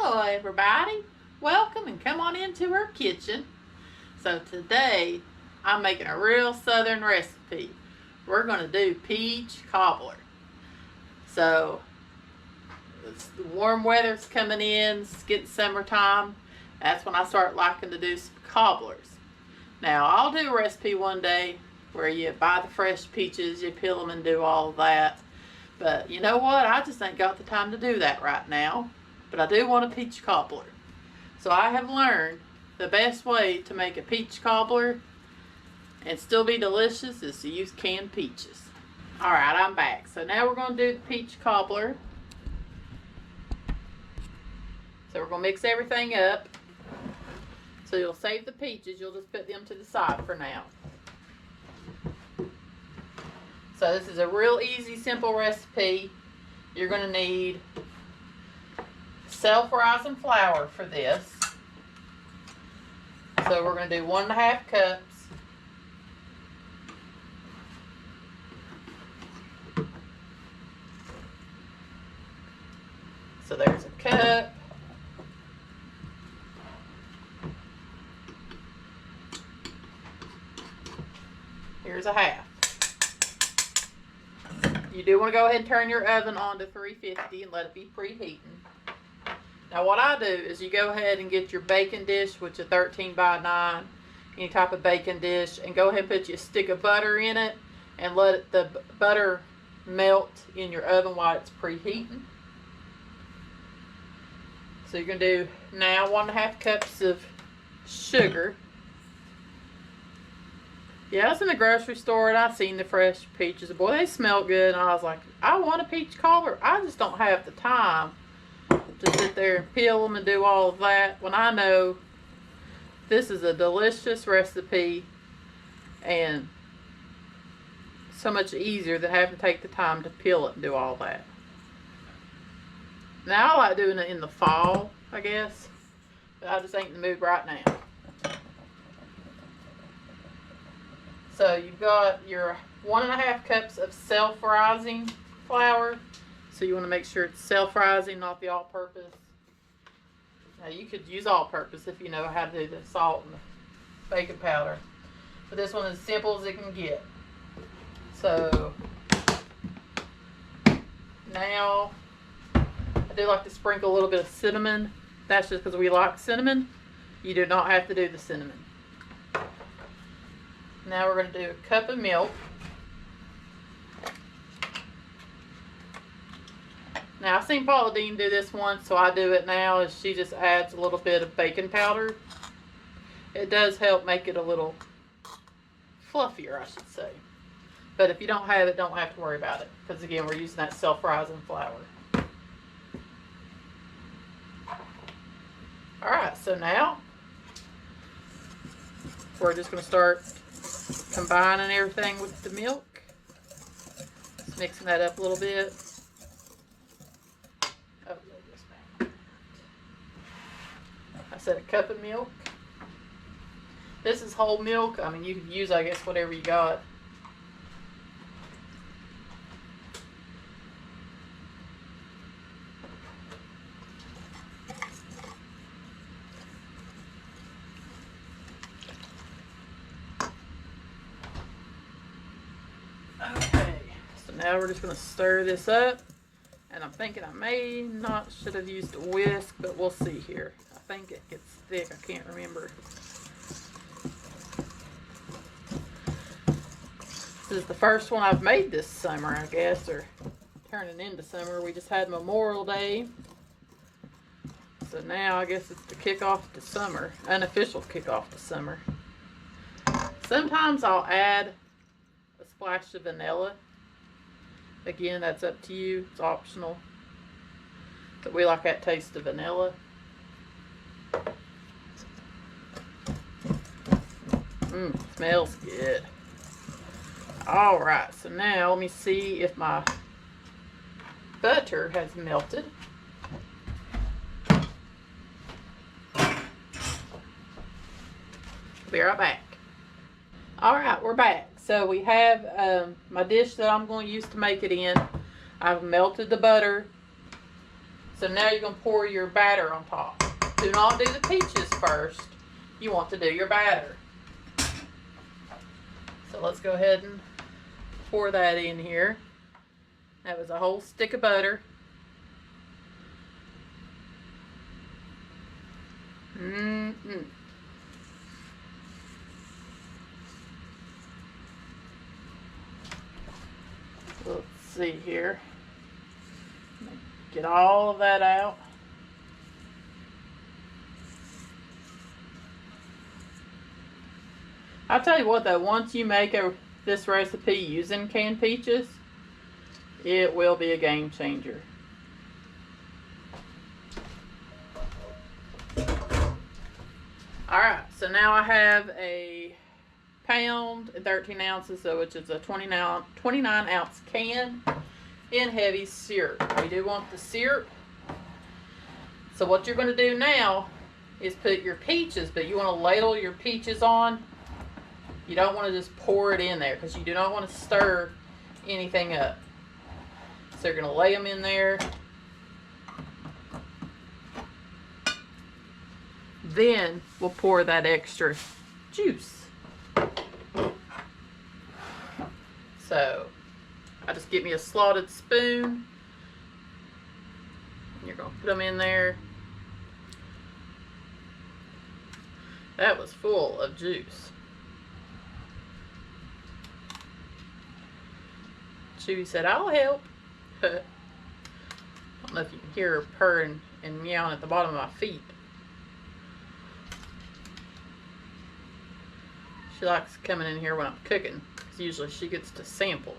Hello everybody, welcome and come on into our kitchen. So today I'm making a real southern recipe. We're going to do peach cobbler. So the warm weather's coming in, it's getting summertime. That's when I start liking to do some cobblers. Now I'll do a recipe one day where you buy the fresh peaches, you peel them and do all of that. But you know what, I just ain't got the time to do that right now. But I do want a peach cobbler. So I have learned the best way to make a peach cobbler and still be delicious is to use canned peaches. Alright, I'm back. So now we're going to do the peach cobbler. So we're going to mix everything up. So you'll save the peaches, you'll just put them to the side for now. So this is a real easy, simple recipe. You're going to need self-rising flour for this. So we're going to do 1.5 cups. So there's a cup. Here's a half. You do want to go ahead and turn your oven on to 350 and let it be preheating. Now what I do is you go ahead and get your baking dish, which is 13 by 9, any type of baking dish, and go ahead and put your stick of butter in it and let the butter melt in your oven while it's preheating. So you're going to do now 1.5 cups of sugar. Yeah, I was in the grocery store and I seen the fresh peaches. Boy, they smell good, and I was like, I want a peach cobbler. I just don't have the time to sit there and peel them and do all of that when I know this is a delicious recipe and so much easier than having to take the time to peel it and do all that. Now I like doing it in the fall, I guess, but I just ain't in the mood right now. So you've got your 1.5 cups of self-rising flour. So you want to make sure it's self-rising, not the all-purpose. Now you could use all-purpose if you know how to do the salt and the baking powder. But this one is as simple as it can get. So now I do like to sprinkle a little bit of cinnamon. That's just because we like cinnamon. You do not have to do the cinnamon. Now we're going to do a cup of milk. Now, I've seen Paula Dean do this once, so I do it now. Is she just adds a little bit of baking powder. It does help make it a little fluffier, I should say. But if you don't have it, don't have to worry about it. Because again, we're using that self-rising flour. Alright, so now we're just going to start combining everything with the milk. Just mixing that up a little bit. I said a cup of milk. This is whole milk. I mean, you can use, I guess, whatever you got. Okay, so now we're just going to stir this up. And I'm thinking I should have used a whisk, but we'll see here. I think it gets thick. I can't remember. This is the first one I've made this summer, I guess, or turning into summer. We just had Memorial Day. So now I guess it's the kickoff to summer, unofficial kickoff to summer. Sometimes I'll add a splash of vanilla. Again, that's up to you. It's optional. But we like that taste of vanilla. Smells good. Alright, so now let me see if my butter has melted. Be right back. Alright, we're back. So we have my dish that I'm going to use to make it in. I've melted the butter. So now you're going to pour your batter on top. Do not do the peaches first. You want to do your batter. So let's go ahead and pour that in here. That was a whole stick of butter. Let's see here. Get all of that out. I'll tell you what though, once you make this recipe using canned peaches, it will be a game changer. Alright, so now I have a pound and 13 ounces, so which is a 29 ounce can in heavy syrup. We do want the syrup. So what you're going to do now is put your peaches, but you want to ladle your peaches on. You don't want to just pour it in there because you do not want to stir anything up. So you're going to lay them in there. Then we'll pour that extra juice. So I just get me a slotted spoon. You're going to put them in there. That was full of juice. Chewy said, "I'll help." I don't know if you can hear her purring and meowing at the bottom of my feet. She likes coming in here when I'm cooking, because usually she gets to sample.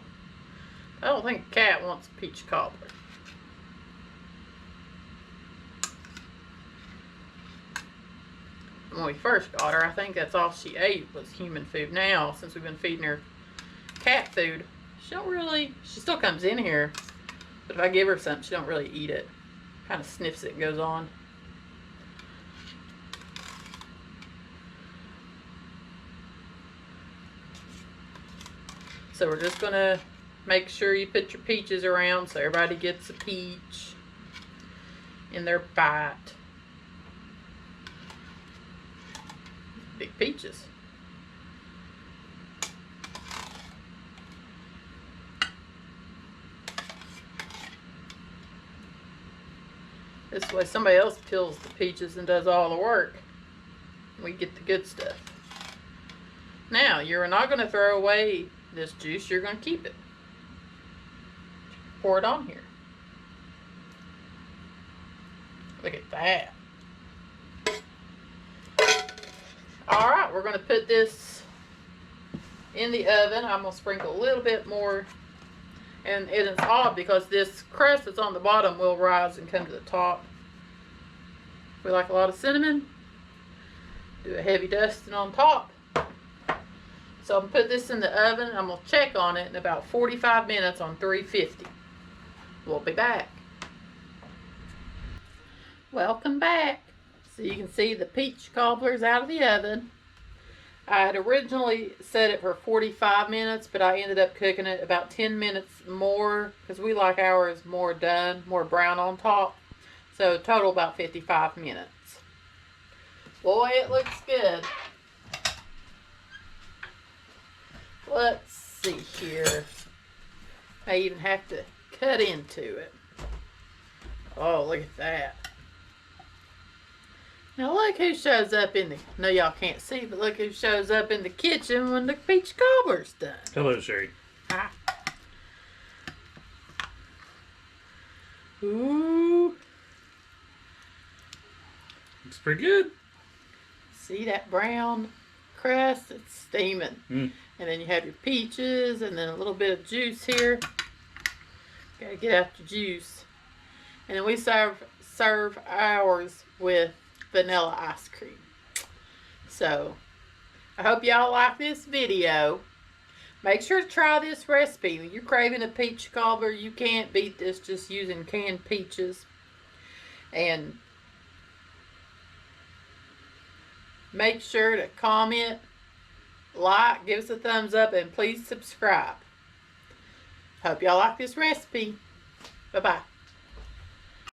I don't think a cat wants peach cobbler. When we first got her, I think that's all she ate was human food. Now, since we've been feeding her cat food, she still comes in here, but if I give her something, she don't really eat it. Kind of sniffs it and goes on. So we're just gonna make sure you put your peaches around so everybody gets a peach in their bite. Big peaches. This way somebody else peels the peaches and does all the work. We get the good stuff. Now, you're not going to throw away this juice. You're going to keep it. Pour it on here. Look at that. Alright, we're going to put this in the oven. I'm going to sprinkle a little bit more. And it's odd because this crust that's on the bottom will rise and come to the top. We like a lot of cinnamon. Do a heavy dusting on top. So I'm going to put this in the oven. I'm going to check on it in about 45 minutes on 350. We'll be back. Welcome back. So you can see the peach cobbler's out of the oven. I had originally set it for 45 minutes, but I ended up cooking it about 10 minutes more because we like ours more done, more brown on top. So total about 55 minutes. Boy, it looks good. Let's see here. I even have to cut into it. Oh, look at that. Now look who shows up in the, no y'all can't see, but look who shows up in the kitchen when the peach cobbler's done. Hello, Sherry. Hi. Ooh. Looks pretty good. See that brown crust? It's steaming. And then you have your peaches and then a little bit of juice here. Gotta get out the juice. And then we serve ours with vanilla ice cream. So I hope y'all like this video. Make sure to try this recipe. When you're craving a peach cobbler, you can't beat this just using canned peaches. And make sure to comment, like, give us a thumbs up, and please subscribe. Hope y'all like this recipe. Bye-bye.